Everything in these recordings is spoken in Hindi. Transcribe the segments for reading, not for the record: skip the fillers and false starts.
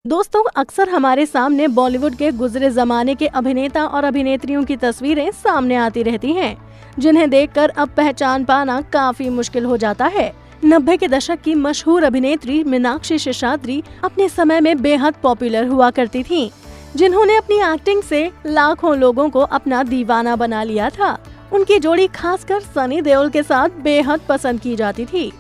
दोस्तों, अक्सर हमारे सामने बॉलीवुड के गुजरे जमाने के अभिनेता और अभिनेत्रियों की तस्वीरें सामने आती रहती हैं, जिन्हें देखकर अब पहचान पाना काफी मुश्किल हो जाता है। 90 के दशक की मशहूर अभिनेत्री मीनाक्षी शेषाद्री अपने समय में बेहद पॉपुलर हुआ करती थीं, जिन्होंने अपनी एक्टिंग से लाखों लोगों को अपना दीवाना बना लिया था। उनकी जोड़ी खासकर सनी देओल के साथ बेहद पसंद की जाती थी।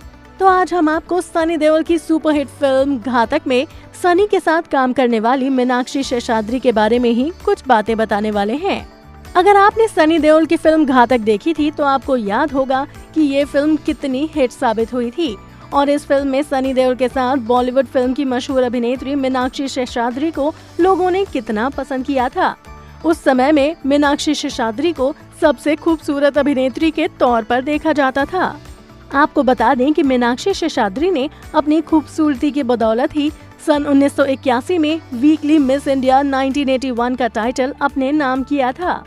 तो आज हम आपको सनी देओल की सुपरहिट फिल्म घातक में सनी के साथ काम करने वाली मीनाक्षी शेषाद्री के बारे में ही कुछ बातें बताने वाले हैं। अगर आपने सनी देओल की फिल्म घातक देखी थी तो आपको याद होगा कि ये फिल्म कितनी हिट साबित हुई थी और इस फिल्म में सनी देओल के साथ बॉलीवुड फिल्म की मशहूर अभिनेत्री मीनाक्षी शेषाद्री को लोगों ने कितना पसंद किया था। उस समय में मीनाक्षी शेषाद्री को सबसे खूबसूरत अभिनेत्री के तौर पर देखा जाता था। आपको बता दें कि मीनाक्षी शेषाद्री ने अपनी खूबसूरती की बदौलत ही सन 1981 में वीकली मिस इंडिया 1981 का टाइटल अपने नाम किया था।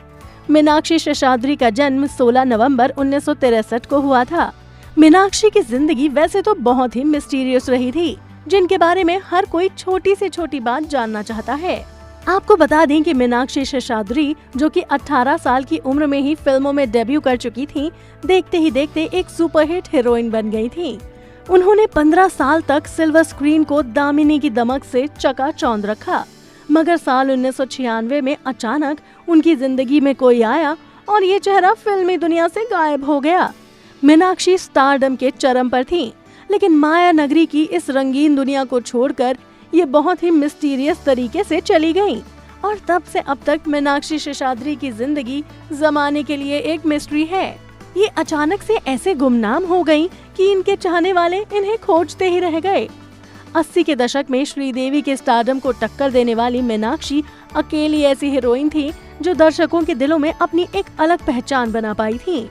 मीनाक्षी शेषाद्री का जन्म 16 नवंबर 1963 को हुआ था। मीनाक्षी की जिंदगी वैसे तो बहुत ही मिस्टीरियस रही थी, जिनके बारे में हर कोई छोटी से छोटी बात जानना चाहता है। आपको बता दें कि मीनाक्षी शेषाद्री, जो कि 18 साल की उम्र में ही फिल्मों में डेब्यू कर चुकी थीं, देखते ही देखते एक सुपरहिट हीरोइन बन गई थीं। उन्होंने 15 साल तक सिल्वर स्क्रीन को दामिनी की दमक से चकाचौंध रखा, मगर साल 1996 में अचानक उनकी जिंदगी में कोई आया और ये चेहरा फिल्मी दुनिया से गायब हो गया। मीनाक्षी स्टारडम के चरम पर थीं, लेकिन माया नगरी की इस रंगीन दुनिया को छोड़कर ये बहुत ही मिस्टीरियस तरीके से चली गयीं और तब से अब तक मीनाक्षी शेषाद्री की जिंदगी जमाने के लिए एक मिस्ट्री है। ये अचानक से ऐसे गुमनाम हो गयीं कि इनके चाहने वाले इन्हें खोजते ही रह गए। 80 के दशक में श्रीदेवी के स्टारडम को टक्कर देने वाली मीनाक्षी अकेली ऐसी हीरोइन थी जो दर्शकों के दिलों में अपनी एक अलग पहचान बना पाई थी।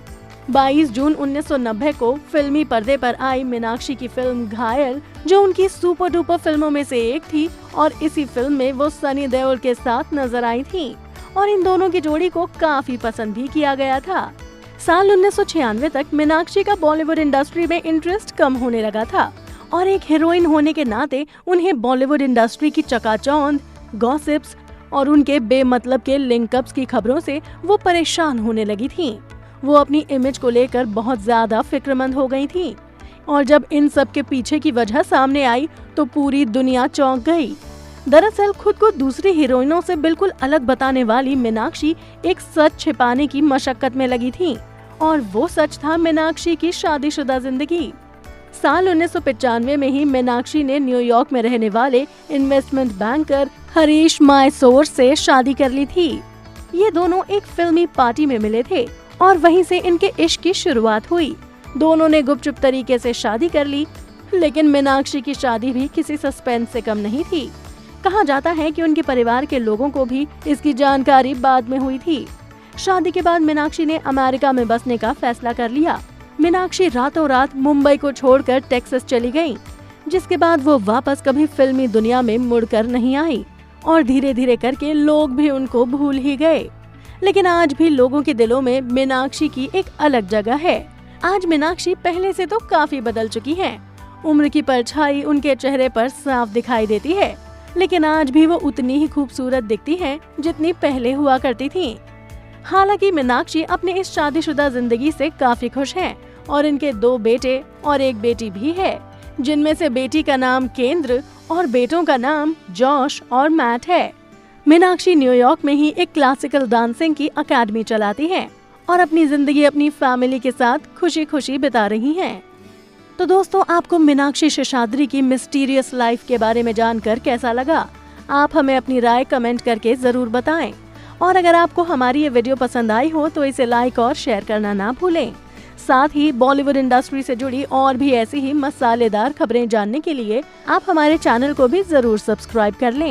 22 जून 1990 को फिल्मी पर्दे पर आई मीनाक्षी की फिल्म घायल, जो उनकी सुपर डुपर फिल्मों में से एक थी और इसी फिल्म में वो सनी देओल के साथ नजर आई थी और इन दोनों की जोड़ी को काफी पसंद भी किया गया था। साल 1996 तक मीनाक्षी का बॉलीवुड इंडस्ट्री में इंटरेस्ट कम होने लगा था और एक हीरोइन होने के नाते उन्हें बॉलीवुड इंडस्ट्री की चकाचौंध, गॉसिप्स और उनके बेमतलब के लिंकअप्स की खबरों से वो परेशान होने लगी थी। वो अपनी इमेज को लेकर बहुत ज्यादा फिक्रमंद हो गई थी और जब इन सब के पीछे की वजह सामने आई तो पूरी दुनिया चौंक गई। दरअसल खुद को दूसरी हीरोइनों से बिल्कुल अलग बताने वाली मीनाक्षी एक सच छिपाने की मशक्कत में लगी थी और वो सच था मीनाक्षी की शादीशुदा जिंदगी। साल 1995 में ही मीनाक्षी ने न्यूयॉर्क में रहने वाले इन्वेस्टमेंट बैंकर हरीश मायसोर से शादी कर ली थी। ये दोनों एक फिल्मी पार्टी में मिले थे और वहीं से इनके इश्क की शुरुआत हुई। दोनों ने गुपचुप तरीके से शादी कर ली, लेकिन मीनाक्षी की शादी भी किसी सस्पेंस से कम नहीं थी। कहा जाता है कि उनके परिवार के लोगों को भी इसकी जानकारी बाद में हुई थी। शादी के बाद मीनाक्षी ने अमेरिका में बसने का फैसला कर लिया। मीनाक्षी रातों रात मुंबई को छोड़कर टेक्सास चली गयी, जिसके बाद वो वापस कभी फिल्मी दुनिया में मुड़कर नहीं आई और धीरे धीरे करके लोग भी उनको भूल ही गए। लेकिन आज भी लोगों के दिलों में मीनाक्षी की एक अलग जगह है। आज मीनाक्षी पहले से तो काफी बदल चुकी हैं। उम्र की परछाई उनके चेहरे पर साफ दिखाई देती है, लेकिन आज भी वो उतनी ही खूबसूरत दिखती हैं जितनी पहले हुआ करती थीं। हालांकि मीनाक्षी अपने इस शादीशुदा जिंदगी से काफी खुश हैं और इनके 2 बेटे और एक बेटी भी है, जिनमें से बेटी का नाम केंद्र और बेटों का नाम जॉश और मैट है। मीनाक्षी न्यूयॉर्क में ही एक क्लासिकल डांसिंग की अकेडमी चलाती हैं और अपनी जिंदगी अपनी फैमिली के साथ खुशी खुशी बिता रही हैं। तो दोस्तों, आपको मीनाक्षी शेषाद्री की मिस्टीरियस लाइफ के बारे में जानकर कैसा लगा? आप हमें अपनी राय कमेंट करके जरूर बताएं और अगर आपको हमारी ये वीडियो पसंद आई हो तो इसे लाइक और शेयर करना ना भूलें। साथ ही बॉलीवुड इंडस्ट्री से जुड़ी और भी ऐसी ही मसालेदार खबरें जानने के लिए आप हमारे चैनल को भी जरूर सब्सक्राइब कर लें।